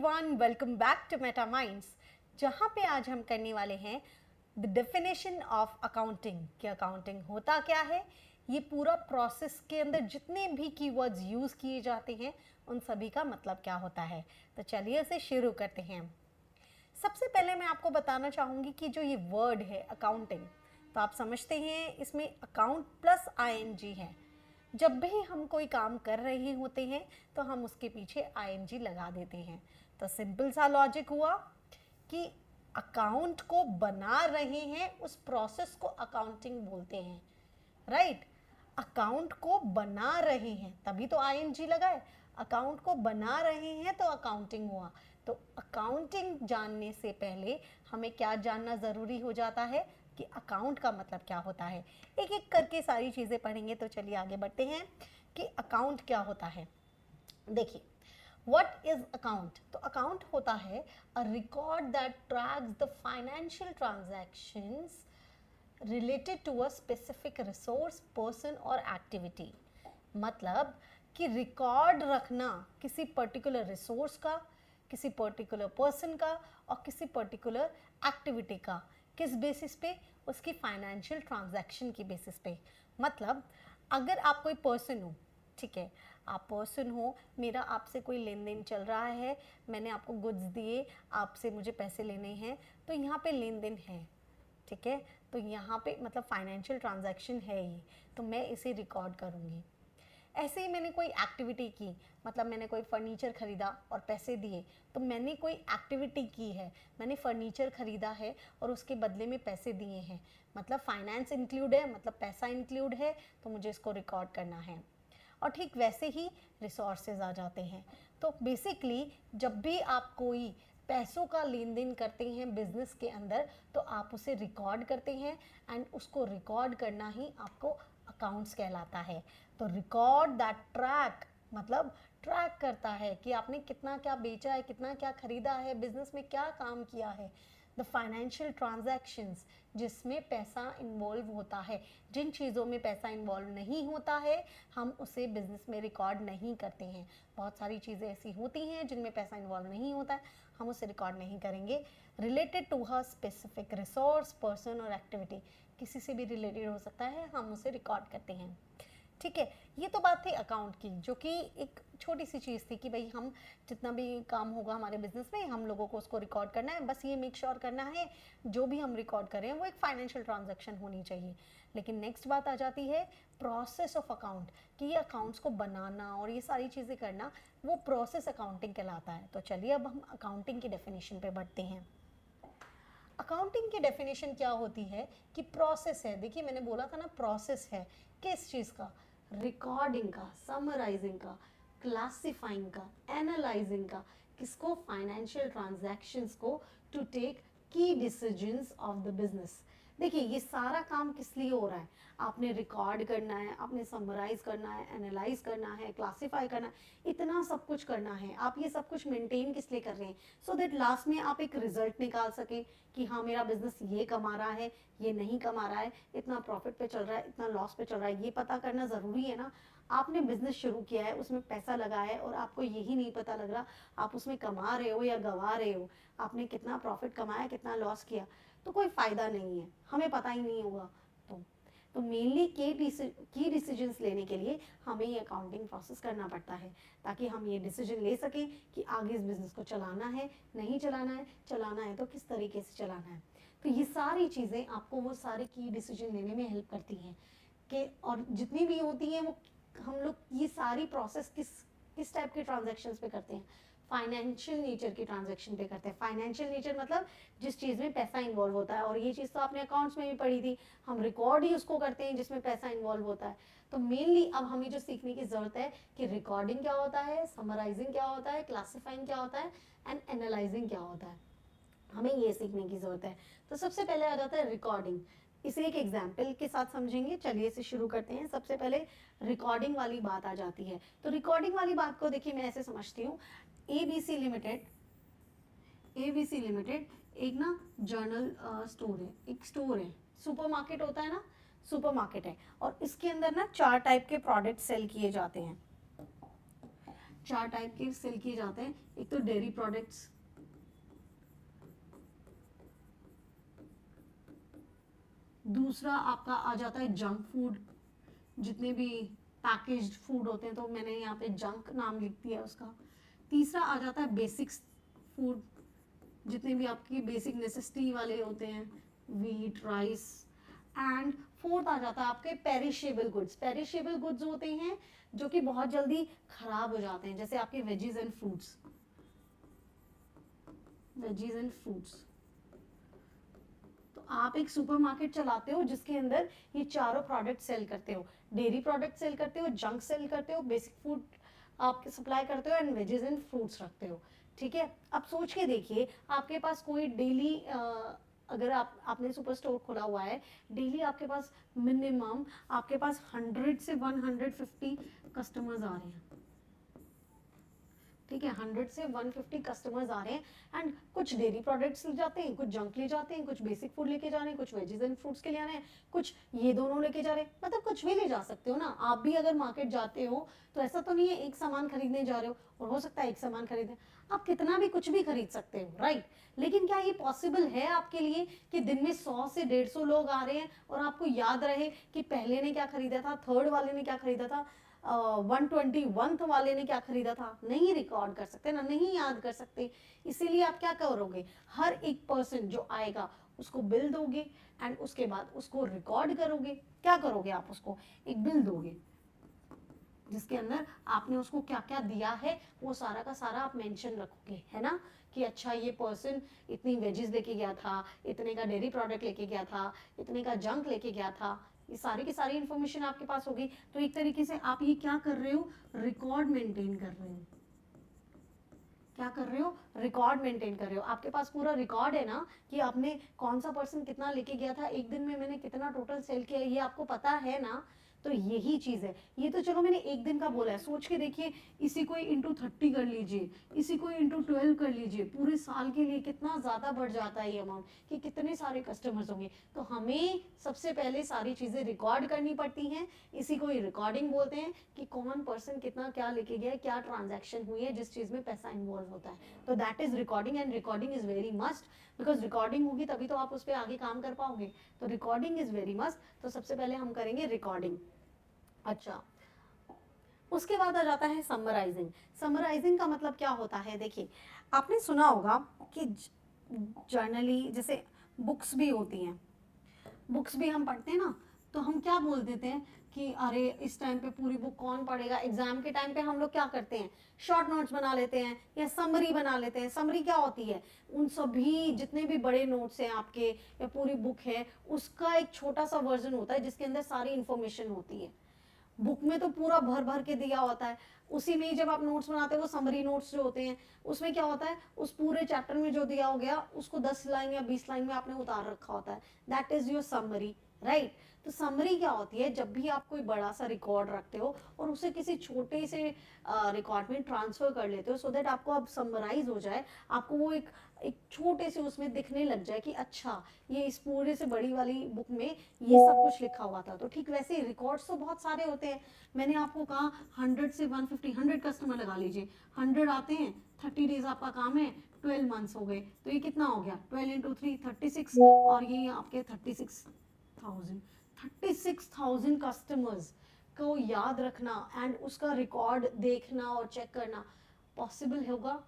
Everyone, welcome back to Meta Minds, जहाँ पे आज हम करने वाले हैं द डेफिनेशन ऑफ अकाउंटिंग कि अकाउंटिंग होता क्या है। ये पूरा प्रोसेस के अंदर जितने भी कीवर्ड्स यूज़ किए जाते हैं उन सभी का मतलब क्या होता है। तो चलिए इसे शुरू करते हैं। सबसे पहले मैं आपको बताना चाहूँगी कि जो ये वर्ड है अकाउंटिंग, तो आप समझते हैं इसमें अकाउंट प्लस आईएनजी है। जब भी हम कोई काम कर रहे होते हैं तो हम उसके पीछे आईएनजी लगा देते हैं। तो सिंपल सा लॉजिक हुआ कि अकाउंट को बना रहे हैं, उस प्रोसेस को अकाउंटिंग बोलते हैं, राइट। अकाउंट को बना रहे हैं तभी तो आईएनजी लगाए, अकाउंट को बना रहे हैं तो अकाउंटिंग हुआ। तो अकाउंटिंग जानने से पहले हमें क्या जानना ज़रूरी हो जाता है कि अकाउंट का मतलब क्या होता है। एक एक करके सारी चीज़ें पढ़ेंगे। तो चलिए आगे बढ़ते हैं कि अकाउंट क्या होता है। देखिए, व्हाट इज अकाउंट? तो अकाउंट होता है a record that tracks the financial transactions related to a specific resource, person और एक्टिविटी। मतलब कि रिकॉर्ड रखना किसी पर्टिकुलर रिसोर्स का, किसी पर्टिकुलर पर्सन का और किसी पर्टिकुलर एक्टिविटी का। किस बेसिस पे? उसकी फाइनेंशियल ट्रांजैक्शन की बेसिस पे। मतलब अगर आप कोई पर्सन हो, ठीक है, आप पर्सन हो, मेरा आपसे कोई लेन देन चल रहा है, मैंने आपको गुड्स दिए, आपसे मुझे पैसे लेने हैं, तो यहाँ पे लेन देन है, ठीक है। तो यहाँ पे मतलब फाइनेंशियल ट्रांजैक्शन है ये, तो मैं इसे रिकॉर्ड करूँगी। ऐसे ही मैंने कोई एक्टिविटी की, मतलब मैंने कोई फर्नीचर खरीदा और पैसे दिए, तो मैंने कोई एक्टिविटी की है, मैंने फर्नीचर खरीदा है और उसके बदले में पैसे दिए हैं, मतलब फाइनेंस इंक्लूड है, मतलब पैसा इंक्लूड है, तो मुझे इसको रिकॉर्ड करना है। और ठीक वैसे ही रिसोर्सेज आ जाते हैं। तो बेसिकली जब भी आप कोई पैसों का लेन देन करते हैं बिजनेस के अंदर, तो आप उसे रिकॉर्ड करते हैं एंड उसको रिकॉर्ड करना ही आपको अकाउंट्स कहलाता है। तो रिकॉर्ड दैट ट्रैक, मतलब ट्रैक करता है कि आपने कितना क्या बेचा है, कितना क्या खरीदा है, बिजनेस में क्या काम किया है। द फाइनेंशियल ट्रांजैक्शंस, जिसमें पैसा इन्वॉल्व होता है। जिन चीज़ों में पैसा इन्वॉल्व नहीं होता है हम उसे बिजनेस में रिकॉर्ड नहीं करते हैं। बहुत सारी चीज़ें ऐसी होती हैं जिनमें पैसा इन्वॉल्व नहीं होता है, हम उसे रिकॉर्ड नहीं करेंगे। रिलेटेड टू हर स्पेसिफिक रिसोर्स, पर्सन और एक्टिविटी, किसी से भी रिलेटेड हो सकता है, हम उसे रिकॉर्ड करते हैं, ठीक है। ये तो बात थी अकाउंट की, जो कि एक छोटी सी चीज़ थी कि भाई हम जितना भी काम होगा हमारे बिजनेस में हम लोगों को उसको रिकॉर्ड करना है। बस ये मेक श्योर करना है जो भी हम रिकॉर्ड करें वो एक फाइनेंशियल ट्रांजैक्शन होनी चाहिए। लेकिन नेक्स्ट बात आ जाती है प्रोसेस ऑफ अकाउंट, कि ये अकाउंट्स को बनाना और ये सारी चीज़ें करना, वो प्रोसेस अकाउंटिंग कहलाता है। तो चलिए अब हम अकाउंटिंग की डेफिनेशन पे बढ़ते हैं। अकाउंटिंग की डेफिनेशन क्या होती है कि प्रोसेस है। देखिए मैंने बोला था ना, प्रोसेस है किस चीज़ का? रिकॉर्डिंग का, समराइजिंग का, क्लासिफाइंग का, एनालाइजिंग का। किसको? फाइनेंशियल ट्रांजैक्शंस को, टू टेक की डिसीजंस ऑफ द बिजनेस। देखिए ये सारा काम किस लिए हो रहा है? आपने रिकॉर्ड करना है, आपने समराइज करना है, एनालाइज करना है, क्लासिफाई करना है, इतना सब कुछ करना है। आप ये सब कुछ मेंटेन किस लिए कर रहे हैं? सो दैट लास्ट में आप एक रिजल्ट निकाल सके कि हाँ मेरा बिजनेस ये कमा रहा है, ये नहीं कमा रहा है, इतना प्रॉफिट पे चल रहा है, इतना लॉस पे चल रहा है। ये पता करना ज़रूरी है ना। आपने बिजनेस शुरू किया है, उसमें पैसा लगाया है और आपको यही नहीं पता लग रहा आप उसमें कमा रहे हो या गंवा रहे हो, आपने कितना प्रॉफिट कमाया, कितना लॉस किया, तो कोई फ़ायदा नहीं है, हमें पता ही नहीं होगा। तो मेनली की डिसीजंस लेने के लिए हमें ये अकाउंटिंग प्रोसेस करना पड़ता है, ताकि हम ये डिसीजन ले सकें कि आगे इस बिज़नेस को चलाना है, नहीं चलाना है तो किस तरीके से चलाना है। तो ये सारी चीज़ें आपको वो सारे की डिसीजन लेने में हेल्प करती हैं कि, और जितनी भी होती हैं वो हम लोग ये सारी प्रोसेस किस टाइप के ट्रांजैक्शंस पे करते हैं? फाइनेंशियल नेचर के ट्रांजैक्शन पे करते हैं। फाइनेंशियल नेचर मतलब जिस चीज़ में पैसा इन्वॉल्व होता है, और ये चीज़ तो आपने अकाउंट्स में भी पढ़ी थी, हम रिकॉर्ड ही उसको करते हैं जिसमें पैसा इन्वॉल्व होता है। तो मेनली अब हमें जो सीखने की ज़रूरत है कि रिकॉर्डिंग क्या होता है, समराइजिंग क्या होता है, क्लासिफाइंग क्या होता है एंड एनालाइजिंग क्या होता है, हमें ये सीखने की ज़रूरत है। तो सबसे पहले आ जाता है रिकॉर्डिंग। इसे एक एग्जाम्पल के साथ समझेंगे। चलिए इसे शुरू करते हैं। सबसे पहले रिकॉर्डिंग वाली बात आ जाती है। तो रिकॉर्डिंग वाली बात को देखिए मैं ऐसे समझती हूँ, एबीसी लिमिटेड एक ना जर्नल स्टोर है, एक स्टोर है, सुपरमार्केट होता है ना, सुपरमार्केट है, और इसके अंदर ना 4 टाइप के प्रोडक्ट सेल किए जाते हैं। चार टाइप के सेल किए जाते हैं। एक तो डेयरी प्रोडक्ट्स, दूसरा आपका आ जाता है जंक फूड, जितने भी पैकेज्ड फूड होते हैं, तो मैंने यहाँ पे जंक नाम लिख दिया उसका। तीसरा आ जाता है बेसिक्स फूड, जितने भी आपकी बेसिक नेसेसिटी वाले होते हैं, वीट, राइस। एंड फोर्थ आ जाता है आपके पेरिशेबल गुड्स। पेरिशेबल गुड्स होते हैं जो कि बहुत जल्दी खराब हो जाते हैं, जैसे आपके veggies and fruits, veggies and fruits. तो आप एक सुपरमार्केट चलाते हो जिसके अंदर ये चारों प्रोडक्ट सेल करते हो, डेयरी प्रोडक्ट सेल करते हो, जंक सेल करते हो, बेसिक फूड आप सप्लाई करते हो, एंड वेजेस एंड फ्रूट्स रखते हो। ठीक है, अब सोच के देखिए, आपके पास कोई डेली अगर आपने सुपर स्टोर खोला हुआ है, डेली आपके पास मिनिमम आपके पास 100 से 150 कस्टमर्स आ रहे हैं। ठीक है, 100 से 150 कस्टमर्स आ रहे हैं, एंड कुछ डेयरी प्रोडक्ट्स ले जाते हैं, कुछ जंक ले जाते हैं, कुछ बेसिक फूड लेके जा रहे हैं, कुछ वेजीज एंड फ्रूट्स के लिए आ रहे हैं, कुछ ये दोनों लेके जा रहे हैं, मतलब कुछ भी ले जा सकते हो ना। आप भी अगर मार्केट जाते हो तो ऐसा तो नहीं है एक सामान खरीदने जा रहे हो और हो सकता है एक सामान खरीदे, आप कितना भी कुछ भी खरीद सकते हो, राइट। लेकिन क्या ये पॉसिबल है आपके लिए कि दिन में 100 से 150 लोग आ रहे हैं और आपको याद रहे कि पहले ने क्या खरीदा था, थर्ड वाले ने क्या खरीदा था, 121th वाले ने क्या खरीदा था? नहीं रिकॉर्ड कर सकते ना, नहीं याद कर सकते। इसीलिए आप क्या करोगे, हर एक पर्सन जो आएगा उसको बिल दोगे, एंड उसके बाद उसको रिकॉर्ड करोगे। क्या करोगे, आप उसको एक बिल दोगे जिसके अंदर आपने उसको क्या क्या दिया है वो सारा का सारा आप मेंशन रखोगे, है ना, कि अच्छा ये पर्सन इतनी वेजेस लेके गया था, इतने का डेयरी प्रोडक्ट लेके गया था, इतने का जंक लेके गया था, ये सारी की सारी इंफॉर्मेशन आपके पास होगी। तो एक तरीके से आप ये क्या कर रहे हो, रिकॉर्ड मेंटेन कर रहे हो। क्या कर रहे हो, रिकॉर्ड मेंटेन कर रहे हो। आपके पास पूरा रिकॉर्ड है ना कि आपने कौन सा पर्सन कितना लेके गया था, एक दिन में मैंने कितना टोटल सेल किया, ये आपको पता है ना। तो यही चीज है। ये तो चलो मैंने एक दिन का बोला है, सोच के देखिए, इसी को इंटू 30 कर लीजिए, इसी को इंटू 12 कर लीजिए, पूरे साल के लिए कितना ज्यादा बढ़ जाता है ये अमाउंट, कि कितने सारे कस्टमर्स होंगे। तो हमें सबसे पहले सारी चीजें रिकॉर्ड करनी पड़ती हैं। इसी को ही रिकॉर्डिंग बोलते हैं, कि कौन पर्सन कितना क्या लेके गया, क्या ट्रांजैक्शन हुई है, जिस चीज में पैसा इन्वॉल्व होता है। तो that is recording, and recording is very must, because recording होगी तभी तो आप उस पर आगे काम कर पाओगे। तो रिकॉर्डिंग इज वेरी मस्ट। तो सबसे पहले हम करेंगे रिकॉर्डिंग। अच्छा, उसके बाद आ जाता है समराइजिंग। समराइजिंग का मतलब क्या होता है, देखिए आपने सुना होगा कि जर्नली जैसे बुक्स भी होती हैं, बुक्स भी हम पढ़ते हैं ना, तो हम क्या बोल देते हैं कि अरे इस टाइम पे पूरी बुक कौन पढ़ेगा। एग्जाम के टाइम पे हम लोग क्या करते हैं, शॉर्ट नोट्स बना लेते हैं या समरी बना लेते हैं। समरी क्या होती है, उन सभी जितने भी बड़े नोट्स हैं आपके या पूरी बुक है, उसका एक छोटा सा वर्जन होता है जिसके अंदर सारी इंफॉर्मेशन होती है। बुक में तो पूरा भर भर के दिया होता है, उसी में ही जब आप नोट्स बनाते हो वो समरी नोट्स जो होते हैं, उसमें क्या होता है, उस पूरे चैप्टर में जो दिया हो गया उसको 10 लाइन या 20 लाइन में आपने उतार रखा होता है। That is your summary, right. तो समरी क्या होती है, जब भी आप कोई बड़ा सा रिकॉर्ड रखते हो और उसे किसी छोटे से रिकॉर्ड में ट्रांसफर कर लेते हो, सो दैट आपको अब समराइज हो जाए, आपको वो एक एक छोटे से उसमें दिखने लग जाए कि अच्छा ये इस पूरे से बड़ी वाली बुक में ये सब कुछ लिखा हुआ था। तो ठीक वैसे ही रिकॉर्ड्स तो बहुत सारे होते हैं। मैंने आपको कहा 100 से 150, 100 कस्टमर लगा लीजिए, 100 आते हैं, 30 डेज आपका काम है, 12 मंथ्स हो गए, तो ये कितना हो गया, 12 इंटू 3 36, और ये आपके 36,000 कस्टमर्स को याद रखना एंड उसका रिकॉर्ड देखना और चेक करना पॉसिबल होगा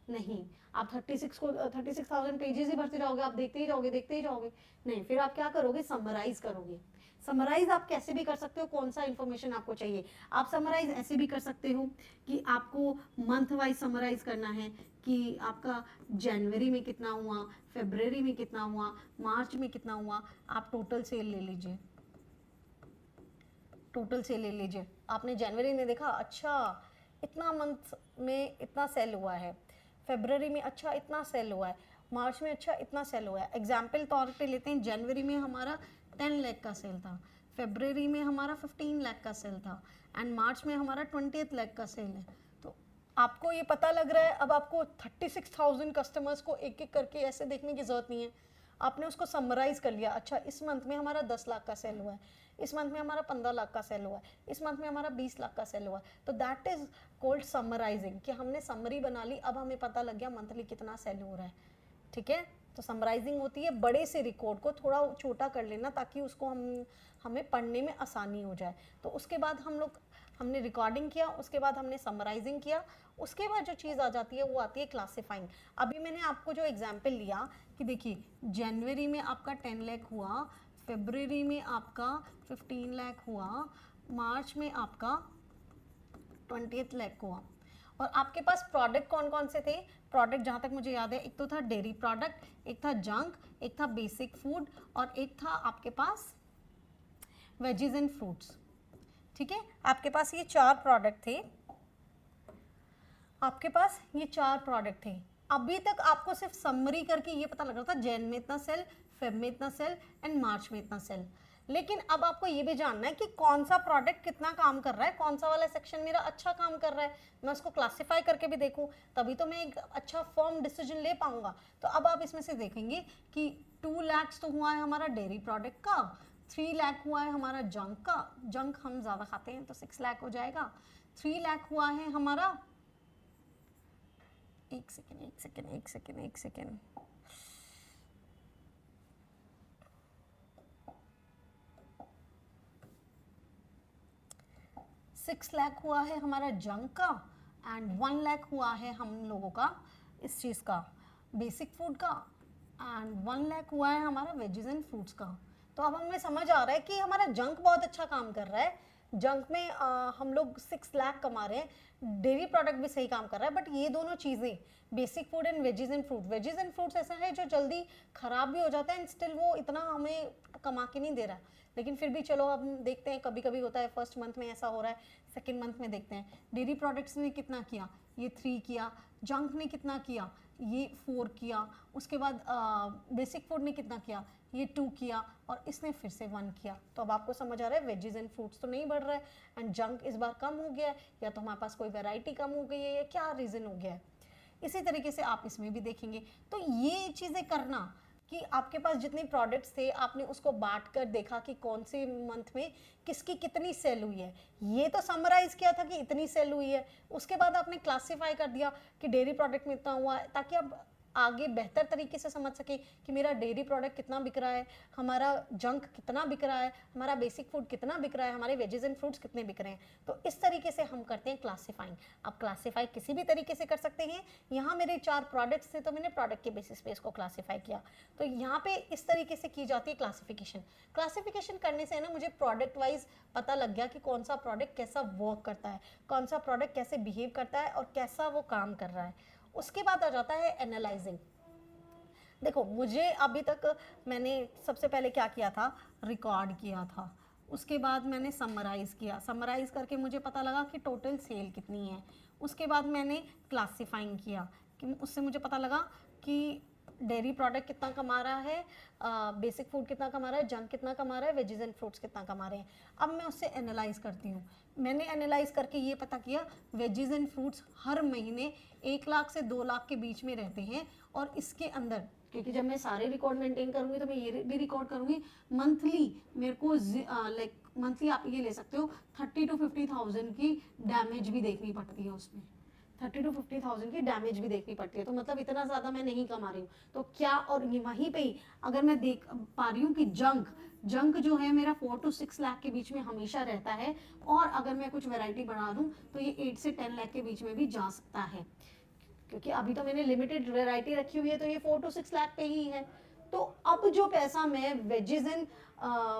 नहीं। आप 36,000 पेजेस ही भरते जाओगे, आप देखते ही जाओगे, देखते ही जाओगे, नहीं। फिर आप क्या करोगे, समराइज करोगे। समराइज आप कैसे भी कर सकते हो, कौन सा इंफॉर्मेशन आपको चाहिए। आप समराइज ऐसे भी कर सकते हो कि आपको मंथ वाइज समराइज करना है, कि आपका जनवरी में कितना हुआ, फरवरी में कितना हुआ, मार्च में कितना हुआ। आप टोटल सेल ले लीजिए, टोटल सेल ले लीजिए। आपने जनवरी में देखा अच्छा इतना मंथ में इतना सेल हुआ है, फरवरी में अच्छा इतना सेल हुआ है, मार्च में अच्छा इतना सेल हुआ है। एग्जाम्पल तौर पे लेते हैं, जनवरी में हमारा 10 लाख का सेल था, फरवरी में हमारा 15 लाख का सेल था, एंड मार्च में हमारा 20 लाख का सेल है। तो आपको ये पता लग रहा है, अब आपको 36,000 कस्टमर्स को एक एक करके ऐसे देखने की ज़रूरत नहीं है। आपने उसको समराइज कर लिया, अच्छा इस मंथ में हमारा 10 लाख का सेल हुआ है, इस मंथ में हमारा 15 लाख का सेल हुआ है, इस मंथ में हमारा 20 लाख का सेल हुआ है, तो दैट इज कॉल्ड समराइजिंग, कि हमने समरी बना ली, अब हमें पता लग गया मंथली कितना सेल हो रहा है, ठीक है। तो समराइजिंग होती है बड़े से रिकॉर्ड को थोड़ा छोटा कर लेना, ताकि उसको हमें पढ़ने में आसानी हो जाए। तो उसके बाद हमने रिकॉर्डिंग किया, उसके बाद हमने समराइजिंग किया, उसके बाद जो चीज़ आ जाती है वो आती है क्लासिफाइंग। अभी मैंने आपको जो एग्जाम्पल लिया कि देखिए जनवरी में आपका 10 लाख हुआ, फरवरी में आपका 15 लाख हुआ, मार्च में आपका 20 लाख हुआ। और आपके पास प्रोडक्ट कौन कौन से थे? प्रोडक्ट जहाँ तक मुझे याद है, एक तो था डेयरी प्रोडक्ट, एक था जंक, एक था बेसिक फूड, और एक था आपके पास वेजीज एंड फ्रूट्स, ठीक है। आपके पास ये 4 प्रोडक्ट थे, आपके पास ये 4 प्रोडक्ट थे। अभी तक आपको सिर्फ समरी करके ये पता लग रहा था जैन में इतना सेल, फेब में इतना सेल एंड मार्च में इतना सेल, लेकिन अब आपको ये भी जानना है कि कौन सा प्रोडक्ट कितना काम कर रहा है, कौन सा वाला सेक्शन मेरा अच्छा काम कर रहा है, मैं उसको क्लासिफाई करके भी देखूं, तभी तो मैं एक अच्छा फॉर्म डिसीजन ले पाऊंगा। तो अब आप इसमें से देखेंगे कि 2 लाख तो हुआ है हमारा डेयरी प्रोडक्ट का, 3 लाख हुआ है हमारा जंक का, जंक हम ज़्यादा खाते हैं तो 6 लाख हो जाएगा, 3 लाख हुआ है हमारा, एक सेकेंड 6 लाख हुआ है हमारा जंक का, एंड 1 लाख हुआ है हम लोगों का इस चीज़ का बेसिक फूड का, एंड 1 लाख हुआ है हमारा वेजीज एंड फ्रूट्स का। तो अब हमें समझ आ रहा है कि हमारा जंक बहुत अच्छा काम कर रहा है, जंक में हम लोग 6 लाख कमा रहे हैं, डेयरी प्रोडक्ट भी सही काम कर रहा है, बट ये दोनों चीज़ें basic food and veggies and fruits ऐसा है जो जल्दी ख़राब भी हो जाता है एंड स्टिल वो इतना हमें कमा के नहीं दे रहा है, लेकिन फिर भी चलो अब हम देखते हैं, कभी कभी होता है फर्स्ट मंथ में ऐसा हो रहा है, सेकेंड मंथ में देखते हैं डेयरी प्रोडक्ट्स ने कितना किया, ये 3 किया, जंक ने कितना किया, ये 4 किया, उसके बाद बेसिक फूड ने कितना किया, ये 2 किया, और इसने फिर से 1 किया। तो अब आपको समझ आ रहा है वेजीज एंड फ्रूट्स तो नहीं बढ़ रहा है एंड जंक इस बार कम हो गया है, या तो हमारे पास कोई वैरायटी कम हो गई है, या क्या रीज़न हो गया है। इसी तरीके से आप इसमें भी देखेंगे। तो ये चीज़ें करना कि आपके पास जितने प्रोडक्ट्स थे आपने उसको बांट कर देखा कि कौन से मंथ में किसकी कितनी सेल हुई है, ये तो समराइज किया था कि इतनी सेल हुई है, उसके बाद आपने क्लासिफाई कर दिया कि डेयरी प्रोडक्ट में इतना हुआ है, ताकि आप आगे बेहतर तरीके से समझ सके कि मेरा डेयरी प्रोडक्ट कितना बिक रहा है, हमारा जंक कितना बिक रहा है, हमारा बेसिक फूड कितना बिक रहा है, हमारे वेजेस एंड फ्रूट्स कितने बिक रहे हैं। तो इस तरीके से हम करते हैं क्लासिफाइंग। आप क्लासिफाई किसी भी तरीके से कर सकते हैं। यहाँ मेरे 4 प्रोडक्ट्स थे तो मैंने प्रोडक्ट के बेसिस पे इसको क्लासीफाई किया। तो यहाँ पे इस तरीके से की जाती है क्लासिफिकेशन। क्लासिफिकेशन करने से ना मुझे प्रोडक्ट वाइज पता लग गया कि कौन सा प्रोडक्ट कैसा वर्क करता है, कौन सा प्रोडक्ट कैसे बिहेव करता है और कैसा वो काम कर रहा है। उसके बाद आ जाता है एनालाइजिंग। देखो मुझे अभी तक मैंने सबसे पहले क्या किया था, रिकॉर्ड किया था, उसके बाद मैंने समराइज़ किया, समराइज़ करके मुझे पता लगा कि टोटल सेल कितनी है। उसके बाद मैंने क्लासिफाइंग किया कि उससे मुझे पता लगा कि डेयरी प्रोडक्ट कितना कमा रहा है, बेसिक फूड कितना कमा रहा है, जंक कितना कमा रहा है, वेजीज एंड फ्रूट्स कितना कमा रहे हैं। अब मैं उससे एनालाइज करती हूँ। मैंने एनालाइज करके ये पता किया वेजीज एंड फ्रूट्स हर महीने 1 लाख से 2 लाख के बीच में रहते हैं, और इसके अंदर क्योंकि जब मैं सारे रिकॉर्ड मेंटेन करूंगी तो मैं ये भी रिकॉर्ड करूंगी मंथली, मेरे को लाइक मंथली आप ये ले सकते हो 30 to 50,000 की डैमेज भी देखनी पड़ती है उसमें, 30 to 50,000 की डैमेज भी देखनी पड़ती है। तो मतलब इतना ज़्यादा मैं नहीं कमा रही हूँ तो क्या, और ये वहीं पे ही अगर मैं देख पा रही हूँ कि जंक जो है मेरा 4 to 6 लाख के बीच में हमेशा रहता है, और अगर मैं कुछ वैरायटी बढ़ा दूँ तो ये 8 से 10 लाख के बीच में भी जा सकता है, क्योंकि अभी तो मैंने लिमिटेड वैरायटी रखी हुई है तो ये 4 to 6 लाख पे ही है। तो अब जो पैसा मैं वेजेस एंड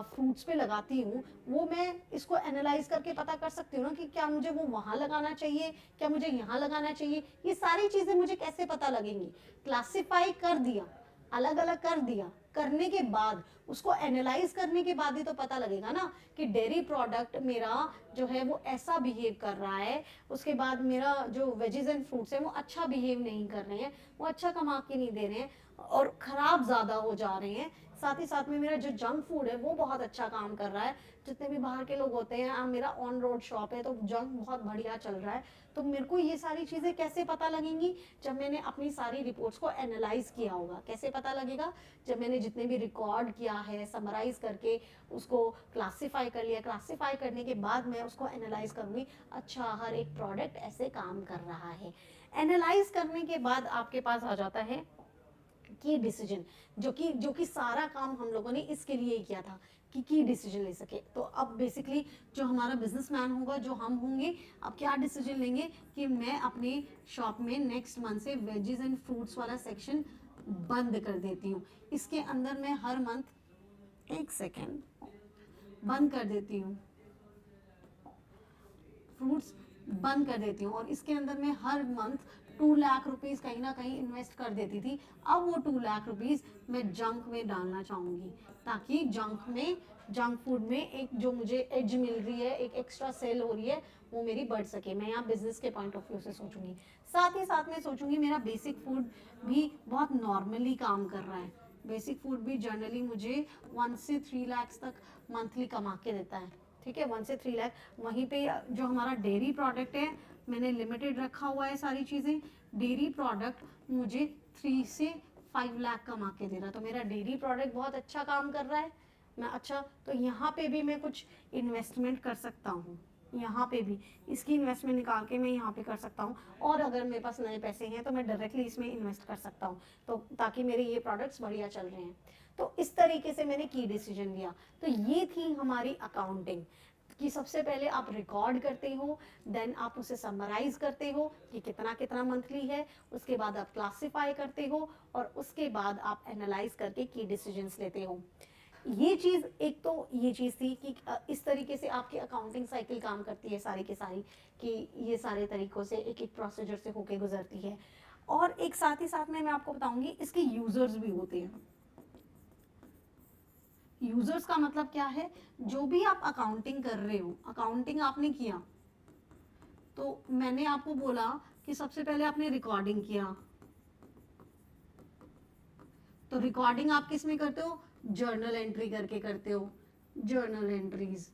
फ्रूट्स पे लगाती हूँ वो मैं इसको एनालाइज करके पता कर सकती हूँ ना कि क्या मुझे वो वहाँ लगाना चाहिए, क्या मुझे यहाँ लगाना चाहिए। ये सारी चीज़ें मुझे कैसे पता लगेंगी, क्लासिफाई कर दिया, अलग अलग कर दिया, करने के बाद उसको एनालाइज करने के बाद ही तो पता लगेगा ना कि डेयरी प्रोडक्ट मेरा जो है वो ऐसा बिहेव कर रहा है, उसके बाद मेरा जो वेजेस एंड फ्रूट्स है वो अच्छा बिहेव नहीं कर रहे हैं, वो अच्छा कमा के नहीं दे रहे हैं और खराब ज़्यादा हो जा रहे हैं। साथ ही साथ में मेरा जो जंक फूड है वो बहुत अच्छा काम कर रहा है। जितने भी बाहर के लोग होते हैं, मेरा ऑन रोड शॉप है तो जंक बहुत बढ़िया चल रहा है। तो मेरे को ये सारी चीज़ें कैसे पता लगेंगी? जब मैंने अपनी सारी रिपोर्ट्स को एनालाइज किया होगा। कैसे पता लगेगा? जब मैंने जितने भी रिकॉर्ड किया है समराइज करके उसको क्लासीफाई कर लिया, क्लासीफाई करने के बाद मैं उसको एनालाइज करूंगी, अच्छा हर एक प्रोडक्ट ऐसे काम कर रहा है। एनालाइज करने के बाद आपके पास आ जाता है की डिसीजन, जो कि सारा काम हम लोगों ने इसके लिए ही किया था कि की डिसीजन ले सके। तो अब बेसिकली जो हमारा बिजनेसमैन होगा, जो हम होंगे, अब क्या डिसीजन लेंगे कि मैं अपने शॉप में नेक्स्ट मंथ से वेजेस एंड फ्रूट्स वाला सेक्शन बंद कर देती हूँ। इसके अंदर मैं हर मंथ, एक सेकेंड, बंद कर देती हूँ, फ्रूट्स बंद कर देती हूँ और इसके अंदर मैं हर मंथ 2 लाख रुपीज कहीं ना कहीं इन्वेस्ट कर देती थी। अब वो 2 लाख रुपीज मैं जंक में डालना चाहूंगी, ताकि जंक फूड में एक जो मुझे एज मिल रही है, एक एक्स्ट्रा सेल हो रही है, वो मेरी बढ़ सके। मैं यहाँ बिजनेस के पॉइंट ऑफ व्यू से सोचूंगी। साथ ही साथ में सोचूंगी मेरा बेसिक फूड भी बहुत नॉर्मली काम कर रहा है। बेसिक फूड भी जनरली मुझे 1 से 3 लाख तक मंथली कमा के देता है। ठीक है, 1 से 3 लाख। वहीं पे जो हमारा डेयरी प्रोडक्ट है, मैंने लिमिटेड रखा हुआ है सारी चीज़ें। डेयरी प्रोडक्ट मुझे 3 से 5 लाख कमा के दे रहा है। तो मेरा डेयरी प्रोडक्ट बहुत अच्छा काम कर रहा है। मैं अच्छा, तो यहाँ पे भी मैं कुछ इन्वेस्टमेंट कर सकता हूँ। यहाँ पे भी इसकी इन्वेस्टमेंट निकाल के मैं यहाँ पे कर सकता हूँ, और अगर मेरे पास नए पैसे हैं तो मैं डायरेक्टली इसमें इन्वेस्ट कर सकता हूँ, तो ताकि मेरे ये प्रोडक्ट्स बढ़िया चल रहे हैं। तो इस तरीके से मैंने की डिसीजन लिया। तो ये थी हमारी अकाउंटिंग कि सबसे पहले आप रिकॉर्ड करते हो, देन आप उसे समराइज करते हो कि कितना कितना मंथली है, उसके बाद आप क्लासिफाई करते हो और उसके बाद आप एनालाइज करके की डिसीजंस लेते हो। ये चीज, एक तो ये चीज थी कि इस तरीके से आपकी अकाउंटिंग साइकिल काम करती है सारी की सारी, कि ये सारे तरीकों से एक एक प्रोसीजर से होके गुजरती है। और एक साथ ही साथ में मैं आपको बताऊंगी इसके यूजर्स भी होते हैं। यूजर्स का मतलब क्या है? जो भी आप अकाउंटिंग कर रहे हो, अकाउंटिंग आपने किया, तो मैंने आपको बोला कि सबसे पहले आपने रिकॉर्डिंग किया। तो रिकॉर्डिंग आप किस में करते हो? जर्नल एंट्री करके करते हो, जर्नल एंट्रीज।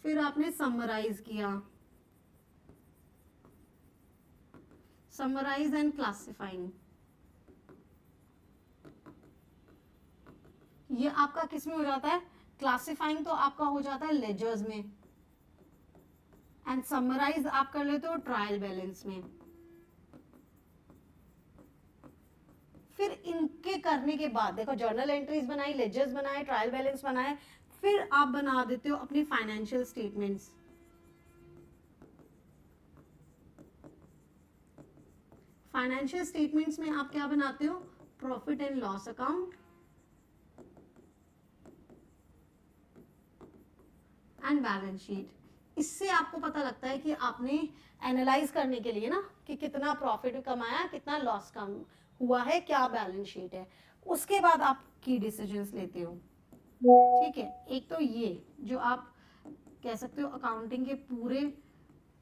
फिर आपने समराइज किया, समराइज एंड क्लासिफाइंग। ये आपका किस में हो जाता है? क्लासिफाइंग तो आपका हो जाता है लेजर्स में, एंड समराइज आप कर लेते हो ट्रायल बैलेंस में। फिर इनके करने के बाद देखो, जर्नल एंट्रीज बनाई, लेजर्स बनाए, ट्रायल बैलेंस बनाए, फिर आप बना देते हो अपनी फाइनेंशियल स्टेटमेंट्स। फाइनेंशियल स्टेटमेंट्स में आप क्या बनाते हो? Profit and loss account and balance sheet. इससे आपको पता लगता है कि आपने एनालाइज करने के लिए ना, कि कितना प्रॉफिट कमाया, कितना लॉस कम हुआ है, क्या बैलेंस शीट है। उसके बाद आप की डिसीजंस लेते हो। ठीक है, एक तो ये जो आप कह सकते हो अकाउंटिंग के पूरे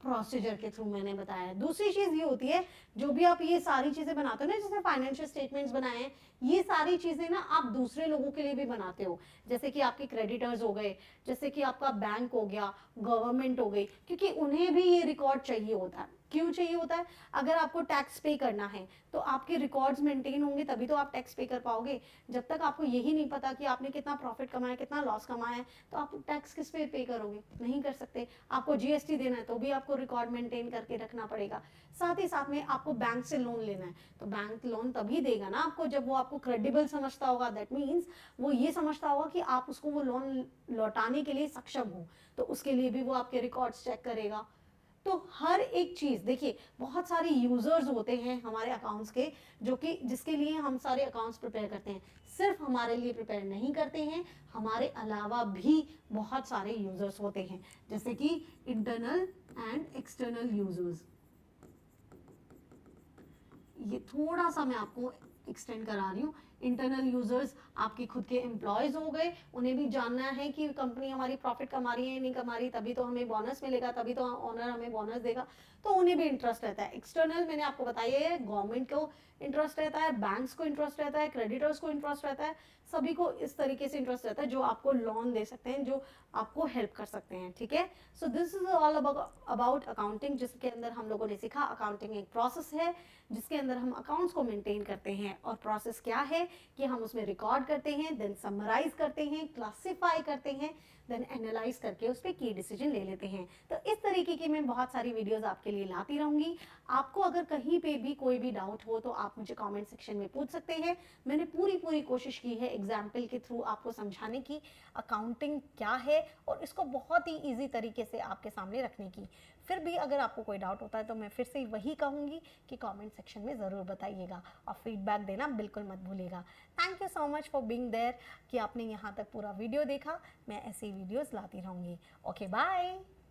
प्रोसीजर के थ्रू मैंने बताया। दूसरी चीज ये होती है, जो भी आप ये सारी चीजें बनाते हो ना, जैसे फाइनेंशियल स्टेटमेंट्स बनाए हैं, ये सारी चीजें ना आप दूसरे लोगों के लिए भी बनाते हो। जैसे कि आपके क्रेडिटर्स हो गए, जैसे कि आपका बैंक हो गया, गवर्नमेंट हो गई, क्योंकि उन्हें भी ये रिकॉर्ड चाहिए होता है। क्यों चाहिए होता है? अगर आपको टैक्स पे करना है तो आपके रिकॉर्ड्स मेंटेन होंगे, तभी तो आप टैक्स पे कर पाओगे। जब तक आपको यही नहीं पता कि आपने कितना प्रॉफिट कमाया, कितना लॉस कमाया है, तो आप टैक्स किस पे करोगे? नहीं कर सकते। आपको जीएसटी देना है तो भी आपको रिकॉर्ड मेंटेन करके रखना पड़ेगा। साथ ही साथ में आपको बैंक से लोन लेना है, तो बैंक लोन तभी देगा ना आपको जब वो आपको क्रेडिबल समझता होगा। दैट मीन्स वो ये समझता होगा कि आप उसको वो लोन लौटाने के लिए सक्षम हो, तो उसके लिए भी वो आपके रिकॉर्ड्स चेक करेगा। तो हर एक चीज देखिए, बहुत सारे यूजर्स होते हैं हमारे अकाउंट्स के, जो कि जिसके लिए हम सारे अकाउंट्स प्रिपेयर करते हैं। सिर्फ हमारे लिए प्रिपेयर नहीं करते हैं, हमारे अलावा भी बहुत सारे यूजर्स होते हैं, जैसे कि इंटरनल एंड एक्सटर्नल यूजर्स। ये थोड़ा सा मैं आपको एक्सटेंड करा रही हूँ। इंटरनल यूजर्स आपके खुद के एम्प्लॉयज हो गए, उन्हें भी जानना है कि कंपनी हमारी प्रॉफिट कमा रही है नहीं कमा रही, तभी तो हमें बोनस मिलेगा, तभी तो ओनर हमें बोनस देगा, तो उन्हें भी इंटरेस्ट रहता है। एक्सटर्नल मैंने आपको बताया है, गवर्नमेंट को इंटरेस्ट रहता है, बैंक्स को इंटरेस्ट रहता है, क्रेडिटर्स को इंटरेस्ट रहता है, सभी को इस तरीके से इंटरेस्ट रहता है जो आपको लोन दे सकते हैं, जो आपको हेल्प कर सकते हैं, ठीक है। So this is all about accounting, जिसके अंदर हम लोगों ने सीखा अकाउंटिंग एक प्रोसेस है जिसके अंदर हम अकाउंट्स को मेंटेन करते हैं। और प्रोसेस क्या है कि हम उसमें रिकॉर्ड करते हैं, देन समराइज करते हैं, क्लासिफाई करते हैं, देन एनालाइज करके उस पर की डिसीजन ले लेते हैं। तो इस तरीके की मैं बहुत सारी वीडियोस आपके लिए लाती रहूंगी। आपको अगर कहीं पे भी कोई भी डाउट हो तो आप मुझे कमेंट सेक्शन में पूछ सकते हैं। मैंने पूरी कोशिश की है एग्जाम्पल के थ्रू आपको समझाने की अकाउंटिंग क्या है और इसको बहुत ही ईजी तरीके से आपके सामने रखने की। फिर भी अगर आपको कोई डाउट होता है तो मैं फिर से वही कहूँगी कि कमेंट सेक्शन में ज़रूर बताइएगा और फीडबैक देना बिल्कुल मत भूलिएगा। Thank you so much for being there कि आपने यहाँ तक पूरा वीडियो देखा। मैं ऐसी वीडियोस लाती रहूँगी। Okay bye.